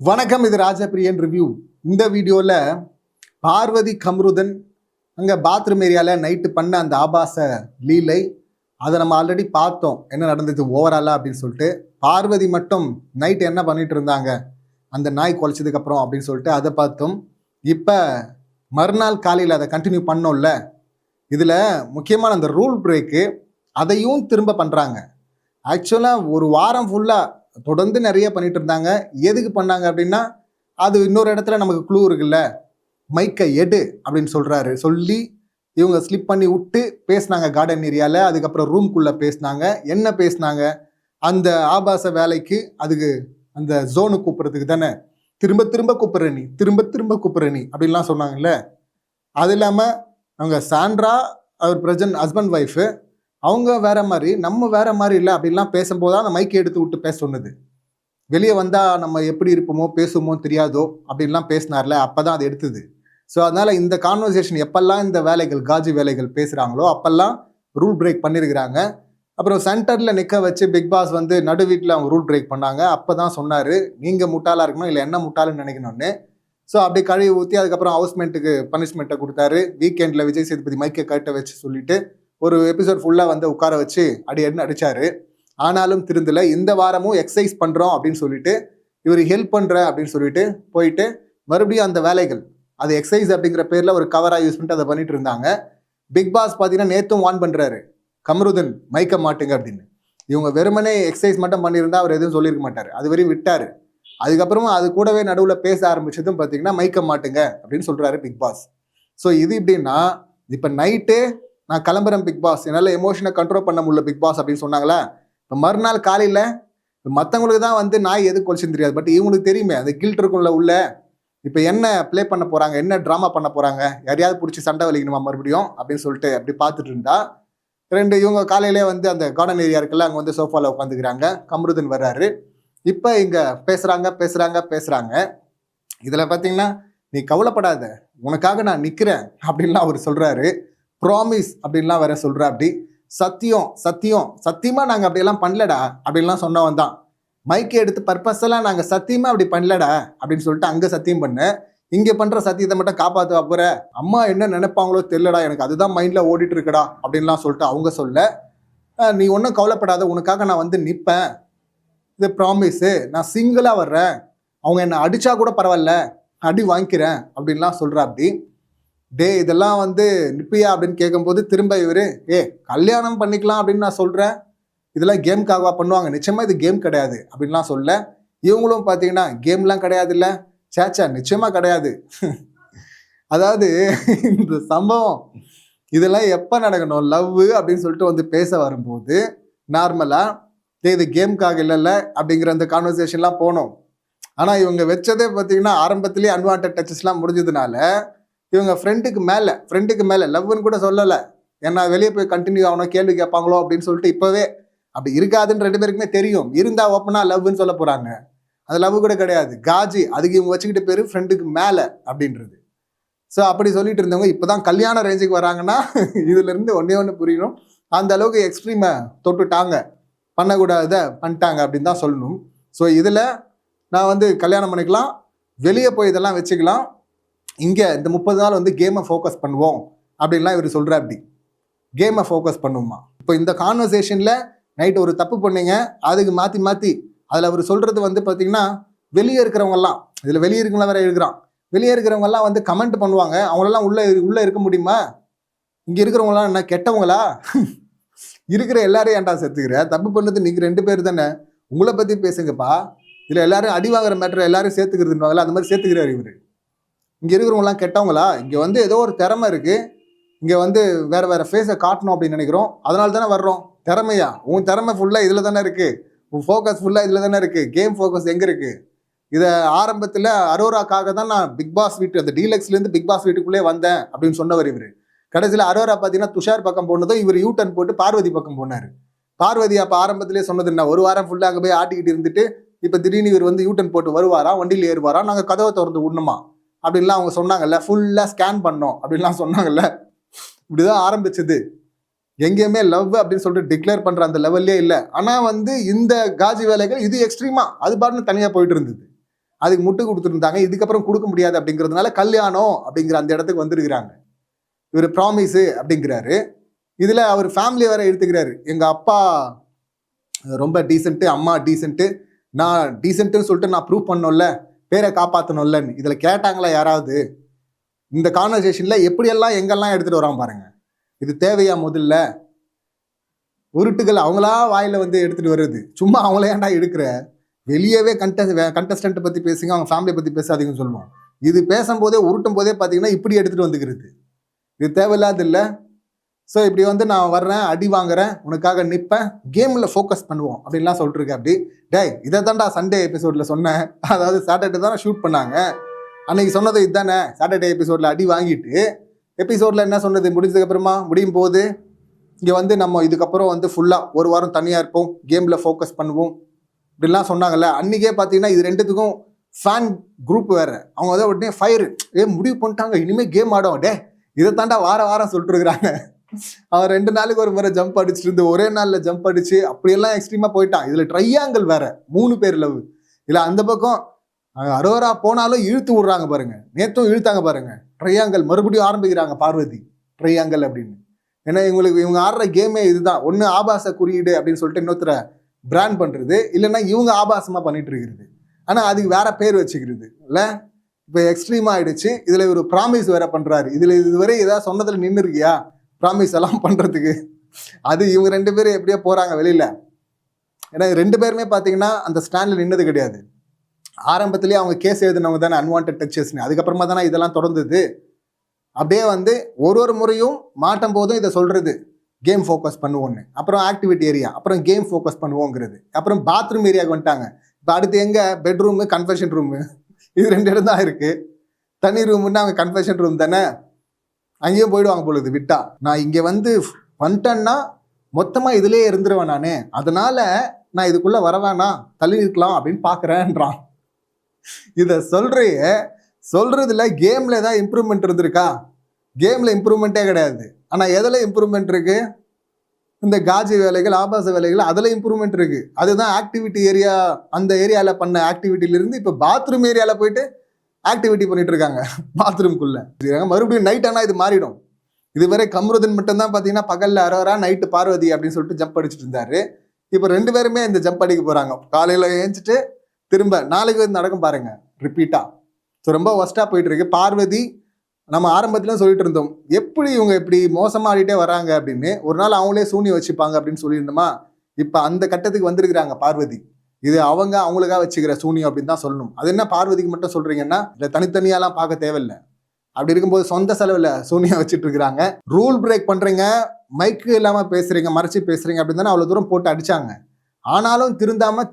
வணக்கம், இது ராஜபிரியன் ரிவ்யூ. இந்த வீடியோவில் பார்வதி கம்ருதன் அங்கே பாத்ரூம் ஏரியாவில் நைட்டு பண்ண அந்த ஆபாச லீலை, அதை நம்ம ஆல்ரெடி பார்த்தோம் என்ன நடந்தது ஓவராலாக அப்படின்னு சொல்லிட்டு. பார்வதி மட்டும் நைட்டு என்ன பண்ணிட்டு இருந்தாங்க அந்த நாய் குலைச்சதுக்கப்புறம் அப்படின்னு சொல்லிட்டு அதை பார்த்தோம். இப்போ மறுநாள் காலையில் அதை கண்டினியூ பண்ணோம்ல, இதில் முக்கியமான அந்த ரூல் பிரேக்கு அதையும் திரும்ப பண்ணுறாங்க. ஆக்சுவலாக ஒரு வாரம் ஃபுல்லாக தொடர்ந்து நிறைய பண்ணிட்டு இருந்தாங்க. எதுக்கு பண்ணாங்க அப்படின்னா, அது இன்னொரு இடத்துல நமக்கு க்ளூ இருக்குல்ல, மைக்கை எடு அப்படின்னு சொல்கிறாரு. சொல்லி இவங்க ஸ்லிப் பண்ணி விட்டு பேசினாங்க கார்டன் ஏரியாவில். அதுக்கப்புறம் ரூம்குள்ளே பேசினாங்க. என்ன பேசினாங்க? அந்த ஆபாச வேலைக்கு, அதுக்கு அந்த ஜோனு கூப்பிட்றதுக்கு தானே திரும்ப திரும்ப கூப்பிட்ற நீ, திரும்ப திரும்ப கூப்பிட்ற நீ அப்படின்லாம் சொன்னாங்கல்ல. அது இல்லாமல் அவங்க சாண்ட்ரா, அவர் ப்ரெசன்ட் ஹஸ்பண்ட் ஒய்ஃபு, அவங்க வேற மாதிரி நம்ம வேற மாதிரி இல்லை அப்படின்லாம் பேசும்போது தான் அந்த மைக்கை எடுத்து விட்டு பேச சொன்னது. வெளியே வந்தால் நம்ம எப்படி இருப்போமோ பேசுவோமோ தெரியாதோ அப்படின்லாம் பேசினார்ல, அப்போ தான் அது எடுத்தது. ஸோ அதனால் இந்த கான்வர்சேஷன் எப்பெல்லாம் இந்த வேலைகள் காஜி வேலைகள் பேசுகிறாங்களோ அப்பெல்லாம் ரூல் பிரேக் பண்ணியிருக்கிறாங்க. அப்புறம் சென்டரில் நிற்க வச்சு பிக் பாஸ் வந்து நடு வீட்டில் அவங்க ரூல் பிரேக் பண்ணாங்க. அப்போ தான் சொன்னார், நீங்கள் முட்டாளாக இருக்கணும், இல்லை என்ன முட்டாளுன்னு நினைக்கணும்னு. ஸோ அப்படி கழுவி ஊற்றி அதுக்கப்புறம் ஹவுஸ்மெண்ட்டுக்கு பனிஷ்மெண்ட்டை கொடுத்தாரு. வீக்கெண்டில் விஜய் சேதுபதி மைக்கை கட்ட வச்சு சொல்லிட்டு ஒரு எபிசோட் ஃபுல்லாக வந்து உட்கார வச்சு அடின்னு அடித்தார். ஆனாலும் திருந்தலை. இந்த வாரமும் எக்ஸசைஸ் பண்ணுறோம் அப்படின்னு சொல்லிட்டு, இவர் ஹெல்ப் பண்ணுறேன் அப்படின்னு சொல்லிட்டு போயிட்டு மறுபடியும் அந்த வேலைகள், அது எக்ஸசைஸ் அப்படிங்கிற பேரில் ஒரு கவராக யூஸ் பண்ணிட்டு அதை பண்ணிட்டு இருந்தாங்க. பிக் பாஸ் பார்த்தீங்கன்னா நேற்றும் வான் பண்ணுறாரு, கம்ருதன் மைக்க மாட்டுங்க அப்படின்னு. இவங்க வெறுமனே எக்ஸசைஸ் மட்டும் பண்ணியிருந்தா அவர் எதுவும் சொல்லியிருக்க மாட்டார், அது வரையும் விட்டார். அதுக்கப்புறமா அது கூடவே நடுவில் பேச ஆரம்பிச்சதும் பார்த்தீங்கன்னா மைக்க மாட்டுங்க அப்படின்னு சொல்கிறாரு பிக் பாஸ். ஸோ இது இப்படின்னா, இப்போ நைட்டு நான் கிளம்புறேன் பிக் பாஸ், என்னால் எமோஷனை கண்ட்ரோல் பண்ண முடியல பிக் பாஸ் அப்படின்னு சொன்னாங்களா. இப்போ மறுநாள் காலையில் மற்றவங்களுக்கு தான் வந்து நாய் எது கொலைச்சுன்னு தெரியாது, பட் இவங்களுக்கு தெரியுமே அந்த கில்ட் இருக்குள்ள உள்ள. இப்போ என்ன ப்ளே பண்ண போகிறாங்க, என்ன ட்ராமா பண்ண போகிறாங்க, யாரையாவது பிடிச்சி சண்டை வலிக்கணுமா மறுபடியும் அப்படின்னு சொல்லிட்டு அப்படி பார்த்துட்டு இருந்தா, இவங்க காலையிலே வந்து அந்த கார்டன் ஏரியா இருக்குல்ல, அங்கே வந்து சோஃபாவில் உட்காந்துக்கிறாங்க. கம்ருதன் வர்றாரு. இப்போ இங்கே பேசுகிறாங்க. இதில் பார்த்தீங்கன்னா, நீ கவலைப்படாத, உனக்காக நான் நிற்கிறேன் அப்படின்லாம் அவர் சொல்கிறாரு. ப்ராமிஸ் அப்படின்லாம் வேற சொல்கிறா. அப்படி சத்தியமாக நாங்கள் அப்படியெல்லாம் பண்ணலடா அப்படின்லாம் சொன்னவன் தான். மைக்கை எடுத்து பர்பஸெல்லாம் நாங்கள் சத்தியமாக அப்படி பண்ணலடா அப்படின்னு சொல்லிட்டு அங்கே சத்தியம் பண்ணேன். இங்கே பண்ணுற சத்தியத்தை மட்டும் காப்பாற்ற போகிற, அம்மா என்ன நினைப்பாங்களோ தெரியலடா, எனக்கு அதுதான் மைண்டில் ஓடிட்டு இருக்கடா அப்படின்லாம் சொல்லிட்டு அவங்க சொல்ல, நீ ஒன்றும் கவலைப்படாத, உனக்காக நான் வந்து நிற்பேன், இது ப்ராமிஸு, நான் சிங்கிளாக வர்றேன், அவங்க என்னை அடித்தா கூட பரவாயில்ல, அடி வாங்கிக்கிறேன் அப்படின்லாம் சொல்கிறா. அப்படி இதெல்லாம் வந்து நிப்பியா அப்படின்னு கேட்கும்போது திரும்ப இவர், கல்யாணம் பண்ணிக்கலாம் அப்படின்னு நான் சொல்கிறேன், இதெல்லாம் கேம்காகவா பண்ணுவாங்க, நிச்சயமாக இது கேம் கிடையாது அப்படின்லாம் சொல்ல. இவங்களும் பார்த்தீங்கன்னா கேம்லாம் கிடையாது, இல்லை சேச்சா நிச்சயமாக கிடையாது. அதாவது இந்த சம்பவம் இதெல்லாம் எப்போ நடக்கணும், லவ் அப்படின்னு சொல்லிட்டு வந்து பேச வரும்போது நார்மலாக இது கேம்காக இல்லைல்ல அப்படிங்கிற அந்த கான்வர்சேஷன்லாம் போனோம். ஆனால் இவங்க வச்சதே பார்த்தீங்கன்னா ஆரம்பத்திலேயே அன்வான்ட் டச்சஸ்லாம் முடிஞ்சதுனால இவங்க ஃப்ரெண்டுக்கு மேலே லவ்னு கூட சொல்லலை. ஏன்னா வெளியே போய் கண்டினியூ ஆகணும், கேள்வி கேட்பாங்களோ அப்படின்னு சொல்லிட்டு இப்போவே அப்படி இருக்காதுன்னு 2 பேருக்குமே தெரியும். இருந்தால் ஓப்பனாக லவ்னு சொல்ல போகிறாங்க. அது லவ் கூட கிடையாது, காஜி. அதுக்கு இவங்க வச்சுக்கிட்ட பேர் ஃப்ரெண்டுக்கு மேலே அப்படின்றது. ஸோ அப்படி சொல்லிட்டு இருந்தவங்க இப்போ தான் கல்யாண ரேஞ்சுக்கு வராங்கன்னா இதுலேருந்து ஒன்று புரியணும். அந்த அளவுக்கு எக்ஸ்ட்ரீமை தொட்டுட்டாங்க, பண்ணக்கூடாத பண்ணிட்டாங்க அப்படின்னு தான் சொல்லணும். ஸோ இதில் நான் வந்து கல்யாணம் பண்ணிக்கலாம், வெளியே போய் இதெல்லாம் வச்சுக்கலாம், இங்கே இந்த 30 நாள் வந்து கேமை ஃபோக்கஸ் பண்ணுவோம் அப்படின்லாம் இவர் சொல்கிற. அப்படி கேமை ஃபோக்கஸ் பண்ணுவோமா? இப்போ இந்த கான்வர்சேஷனில் நைட்டு ஒரு தப்பு பண்ணீங்க, அதுக்கு மாற்றி அதில் அவர் சொல்கிறது வந்து பார்த்திங்கன்னா, வெளியே இருக்கிறவங்கலாம், இதில் வெளியே இருக்கிறவங்க வேற இருக்கிறான், வெளியே இருக்கிறவங்கலாம் வந்து கமெண்ட் பண்ணுவாங்க, அவங்களெல்லாம் உள்ளே இருக்க முடியுமா? இங்கே இருக்கிறவங்களாம் என்ன கெட்டவங்களா? இருக்கிற எல்லாரையும் ஏன்டா சேர்த்துக்கிற? தப்பு பண்ணது நீங்கள் 2 பேர் தானே, உங்களை பற்றி பேசுங்கப்பா. இதில் எல்லாரும் அடி வாங்குற மேட்டர் எல்லாரும் சேர்த்துக்கிறதுனால அந்த மாதிரி சேர்த்துக்கிறார் இவர். இங்கே இருக்கிறவங்களாம் கெட்டவங்களா? இங்கே வந்து ஏதோ ஒரு திறமை இருக்குது, இங்கே வந்து வேறு ஃபேஸை காட்டணும் அப்படின்னு நினைக்கிறோம், அதனால தானே வர்றோம். திறமையா? உன் திறமை ஃபுல்லாக இதில் தானே இருக்குது, உன் ஃபோக்கஸ் ஃபுல்லாக இதில் தானே இருக்குது, கேம் ஃபோக்கஸ் எங்கே இருக்குது? இதை ஆரம்பத்தில் அரோராக்காக தான் நான் பிக் பாஸ் வீட்டு அந்த டீலக்ஸ்லேருந்து பிக் பாஸ் வீட்டுக்குள்ளே வந்தேன் அப்படின்னு சொன்னவர் இவர். கடைசியில் அரோரா பார்த்தீங்கன்னா துஷார் பக்கம் போனதும் இவர் யூட்டன் போட்டு பார்வதி பக்கம் போனார். பார்வதி அப்போ ஆரம்பத்திலே சொன்னது என்ன, ஒரு வாரம் ஃபுல்லாக அங்கே போய் ஆட்டிக்கிட்டு இருந்துட்டு இப்போ திடீர்னு இவர் வந்து யூட்டன் போட்டு வருவாரா, வண்டியில் ஏறுவாரா, நாங்கள் கதவை திறந்து விடணுமா அப்படின்லாம் அவங்க சொன்னாங்கல்ல, ஃபுல்லாக ஸ்கேன் பண்ணோம் அப்படின்லாம் சொன்னாங்கல்ல. இப்படிதான் ஆரம்பிச்சது. எங்கேயுமே லவ் அப்படின்னு சொல்லிட்டு டிக்ளேர் பண்ணுற அந்த லெவல்லே இல்லை. ஆனால் வந்து இந்த காஜி வேலைகள் இது எக்ஸ்ட்ரீமாக அது பாட்டுன்னு தனியாக போயிட்டு இருந்தது. அதுக்கு முட்டு கொடுத்துருந்தாங்க. இதுக்கப்புறம் கொடுக்க முடியாது அப்படிங்கிறதுனால கல்யாணம் அப்படிங்கிற அந்த இடத்துக்கு வந்துருக்கிறாங்க. இவர் ப்ராமிஸு அப்படிங்கிறாரு. இதுல அவர் ஃபேமிலி வேற எடுத்துக்கிறாரு. எங்க அப்பா ரொம்ப டீசென்ட்டு, அம்மா டீசென்ட்டு, நான் டீசென்ட்டுன்னு சொல்லிட்டு நான் ப்ரூவ் பண்ணோம்ல, பேரை காப்பாற்றணும்லன்னு. இதுல கேட்டாங்களா யாராவது? இந்த கான்வர்சேஷன்ல எப்படியெல்லாம் எங்கெல்லாம் எடுத்துட்டு வரான் பாருங்க. இது தேவையா? முதல்ல உருட்டுகள் அவங்களா வாயில வந்து எடுத்துட்டு வருது. சும்மா அவங்கள ஏன்டா எடுக்கிற? வெளியவே கண்டஸ்டன்ட் பத்தி பேசுங்க, அவங்க ஃபேமிலியை பத்தி பேசாதீங்கன்னு சொல்லுவோம். இது பேசும்போதே உருட்டும் போதே பார்த்தீங்கன்னா இப்படி எடுத்துட்டு வந்துக்கிறது. இது தேவையில்லாது இல்லை. ஸோ இப்படி வந்து நான் வர்றேன், அடி வாங்குறேன், உனக்காக நிற்பேன், கேமில் ஃபோக்கஸ் பண்ணுவோம் அப்படின்லாம் சொல்லிட்டுருக்கேன். அப்படி டேய், இதை தான்டா சண்டே எபிசோடில் சொன்னேன். அதாவது சாட்டர்டே தானே ஷூட் பண்ணாங்க, அன்னைக்கு சொன்னது இதுதானே. சாட்டர்டே எபிசோடில் அடி வாங்கிட்டு எபிசோடில் என்ன சொன்னது? முடிஞ்சதுக்கப்புறமா முடியும் போது இங்கே வந்து நம்ம இதுக்கப்புறம் வந்து ஃபுல்லாக ஒரு வாரம் தனியாக இருப்போம், கேமில் ஃபோக்கஸ் பண்ணுவோம் இப்படிலாம் சொன்னாங்கல்ல. அன்றைக்கே பார்த்தீங்கன்னா இது ரெண்டுத்துக்கும் ஃபேன் குரூப் வேறு. அவங்க வந்து உடனே ஃபயரு, முடிவு பண்ணிட்டாங்க இனிமேல் கேம் ஆடும். டே, இதை தாண்டா வாரம் சொல்லிட்டு இருக்கிறாங்க. அவன் 2 நாளுக்கு ஒரு முறை ஜம்ப் அடிச்சுட்டு இருந்து ஒரே நாளில் ஜம்ப் அடிச்சு அப்படியெல்லாம் எக்ஸ்ட்ரீமாக போயிட்டான். இதில் ட்ரையாங்கிள் வேற, 3 பேர் லவ். இல்லை அந்த பக்கம் அரோரா போனாலும் இழுத்து விடுறாங்க பாருங்க. நேற்றும் இழுத்தாங்க பாருங்க. ட்ரையாங்கிள் மறுபடியும் ஆரம்பிக்கிறாங்க பார்வதி, ட்ரையாங்கிள் அப்படின்னு. ஏன்னா இவங்க ஆடுற கேமே இதுதான். ஒன்று ஆபாச குறியீடு அப்படின்னு சொல்லிட்டு இன்னொருத்தர பிராண்ட் பண்ணுறது, இல்லைன்னா இவங்க ஆபாசமாக பண்ணிட்டு இருக்கிறது. ஆனால் அதுக்கு வேற பேர் வச்சுக்கிறது இல்லை. இப்போ எக்ஸ்ட்ரீமாக ஆயிடுச்சு. இதில் ஒரு ப்ராமிஸ் வேற பண்ணுறாரு. இதில் இதுவரை ஏதாவது சொன்னதில் நின்று இருக்கியா ப்ராமிஸ் எல்லாம் பண்ணுறதுக்கு? அது இவங்க 2 பேரும் எப்படியோ போகிறாங்க வெளியில். ஏன்னா 2 பேருமே பார்த்தீங்கன்னா அந்த ஸ்டாண்டில் நின்னது கிடையாது. ஆரம்பத்திலேயே அவங்க கேஸ் எழுதினவங்க தானே, அன்வான்ட் டச்சஸ்ன்னு. அதுக்கப்புறமா தானே இதெல்லாம் தொடர்ந்தது. அப்படியே வந்து ஒரு முறையும் மாட்டும் போதும் இதை சொல்கிறது, கேம் ஃபோக்கஸ் பண்ணுவோன்னு. அப்புறம் ஆக்டிவிட்டி ஏரியா, அப்புறம் கேம் ஃபோக்கஸ் பண்ணுவோங்கிறது. அப்புறம் பாத்ரூம் ஏரியாவுக்கு வந்துட்டாங்க. இப்போ அடுத்து எங்கே? பெட்ரூமு, கன்ஃபெஷன் ரூமு, இது 2 இடம் தான் இருக்குது. தனி ரூமுன்னா அவங்க கன்ஃபெஷன் ரூம் தானே, அங்கேயும் போயிடுவாங்க பொழுது விட்டா. நான் இங்கே வந்து வந்துட்டேன்னா மொத்தமாக இதிலே இருந்துருவேன் நான், அதனால நான் இதுக்குள்ளே வரவேனா, தள்ளி இருக்கலாம் அப்படின்னு பார்க்குறேன்றான். இதை சொல்றதுல கேமில் ஏதாவது இம்ப்ரூவ்மெண்ட் இருந்திருக்கா? கேமில் இம்ப்ரூவ்மெண்ட்டே கிடையாது. ஆனால் எதில் இம்ப்ரூவ்மெண்ட் இருக்கு? இந்த காஜி வேலைகள், ஆபாச வேலைகள், அதில் இம்ப்ரூவ்மெண்ட் இருக்கு. அதுதான் ஆக்டிவிட்டி ஏரியா. அந்த ஏரியாவில் பண்ண ஆக்டிவிட்டியிலிருந்து இப்போ பாத்ரூம் ஏரியாவில் போயிட்டு ஆக்டிவிட்டி பண்ணிட்டு இருக்காங்க பாத்ரூம்குள்ள. மறுபடியும் நைட் ஆனால் இது மாறிடும். இதுவரை கம்ருதன் மட்டும்தான் பார்த்தீங்கன்னா பகலில் அரோரா, நைட்டு பார்வதி அப்படின்னு சொல்லிட்டு ஜம்ப் அடிச்சுட்டு இருந்தாரு. இப்போ 2 பேருமே இந்த ஜம்ப் அடிக்க போகிறாங்க. காலையில் ஏஞ்சிட்டு திரும்ப நாளைக்கு வந்து நடக்கும் பாருங்க, ரிப்பீட்டா. ஸோ ரொம்ப ஒஸ்ட்டாக போயிட்டு இருக்கு. பார்வதி நம்ம ஆரம்பத்தில் சொல்லிட்டு இருந்தோம், எப்படி இவங்க இப்படி மோசமாக ஆடிட்டே வராங்க அப்படின்னு. ஒரு நாள் அவங்களே சூனியம் வச்சுப்பாங்க அப்படின்னு சொல்லியிருந்தோமா. இப்போ அந்த கட்டத்துக்கு வந்திருக்கிறாங்க பார்வதி. இது அவங்களுக்காக வச்சுக்கிற சூனியம் அப்படின்னு தான் சொல்லணும். அது என்ன பார்வதிக்கு மட்டும் சொல்றீங்கன்னா, இல்லை தனித்தனியாலாம் பார்க்க தேவையில்லை. அப்படி இருக்கும்போது சொந்த செலவில் சூனியம் வச்சுட்டு இருக்கிறாங்க. ரூல் பிரேக் பண்றீங்க, மைக்கு இல்லாமல் பேசுறீங்க, மறைச்சு பேசுறீங்க அப்படின்னு தானே அவ்வளோ தூரம் போட்டு அடிச்சாங்க. ஆனாலும்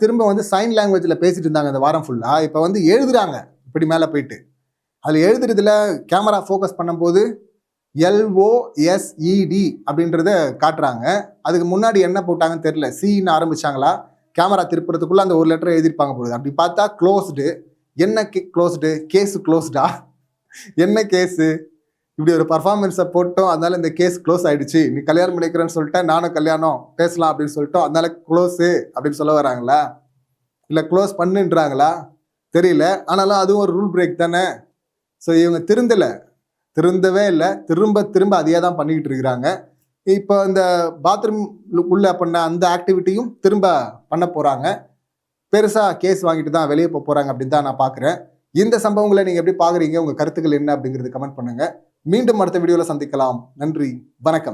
திரும்ப வந்து சைன் லாங்குவேஜில் பேசிட்டு இருந்தாங்க இந்த வாரம் ஃபுல்லாக. இப்போ வந்து எழுதுறாங்க இப்படி மேலே போயிட்டு. அதில் எழுதுறதுல கேமரா ஃபோக்கஸ் பண்ணும்போது LOSED அப்படின்றத காட்டுறாங்க. அதுக்கு முன்னாடி என்ன போட்டாங்கன்னு தெரியல, சின்னு ஆரம்பிச்சாங்களா, கேமரா திருப்புறதுக்குள்ள அந்த ஒரு லெட்டர் எழுதிருப்பாங்க போகுது. அப்படி பார்த்தா க்ளோஸ்டு. என்ன க்ளோஸ்டு? கேஸு க்ளோஸ்டா? என்ன கேஸு? இப்படி ஒரு பர்ஃபார்மன்ஸை போட்டோம், அதனால இந்த கேஸ் க்ளோஸ் ஆயிடுச்சு, நீ கல்யாணம் பண்ணிக்கிறேன்னு சொல்லிட்டேன், நானும் கல்யாணம் பேசலாம் அப்படின்னு சொல்லிட்டோம், அதனால க்ளோஸு அப்படின்னு சொல்ல வராங்களா, இல்லை க்ளோஸ் பண்ணுன்றாங்களா தெரியல. ஆனாலும் அதுவும் ஒரு ரூல் பிரேக் தானே. ஸோ இவங்க திருந்தவே இல்லை, திரும்ப அதையே தான் பண்ணிக்கிட்டு இருக்கிறாங்க. இப்போ இந்த பாத்ரூம் உள்ள பண்ண அந்த ஆக்டிவிட்டியும் திரும்ப பண்ண போகிறாங்க. பெருசாக கேஸ் வாங்கிட்டு தான் வெளியே போகிறாங்க அப்படின்னு தான் நான் பார்க்குறேன். இந்த சம்பவங்களை நீங்கள் எப்படி பார்க்குறீங்க? உங்கள் கருத்துக்கள் என்ன அப்படிங்கிறது கமெண்ட் பண்ணுங்கள். மீண்டும் அடுத்த வீடியோவில் சந்திக்கலாம். நன்றி, வணக்கம்.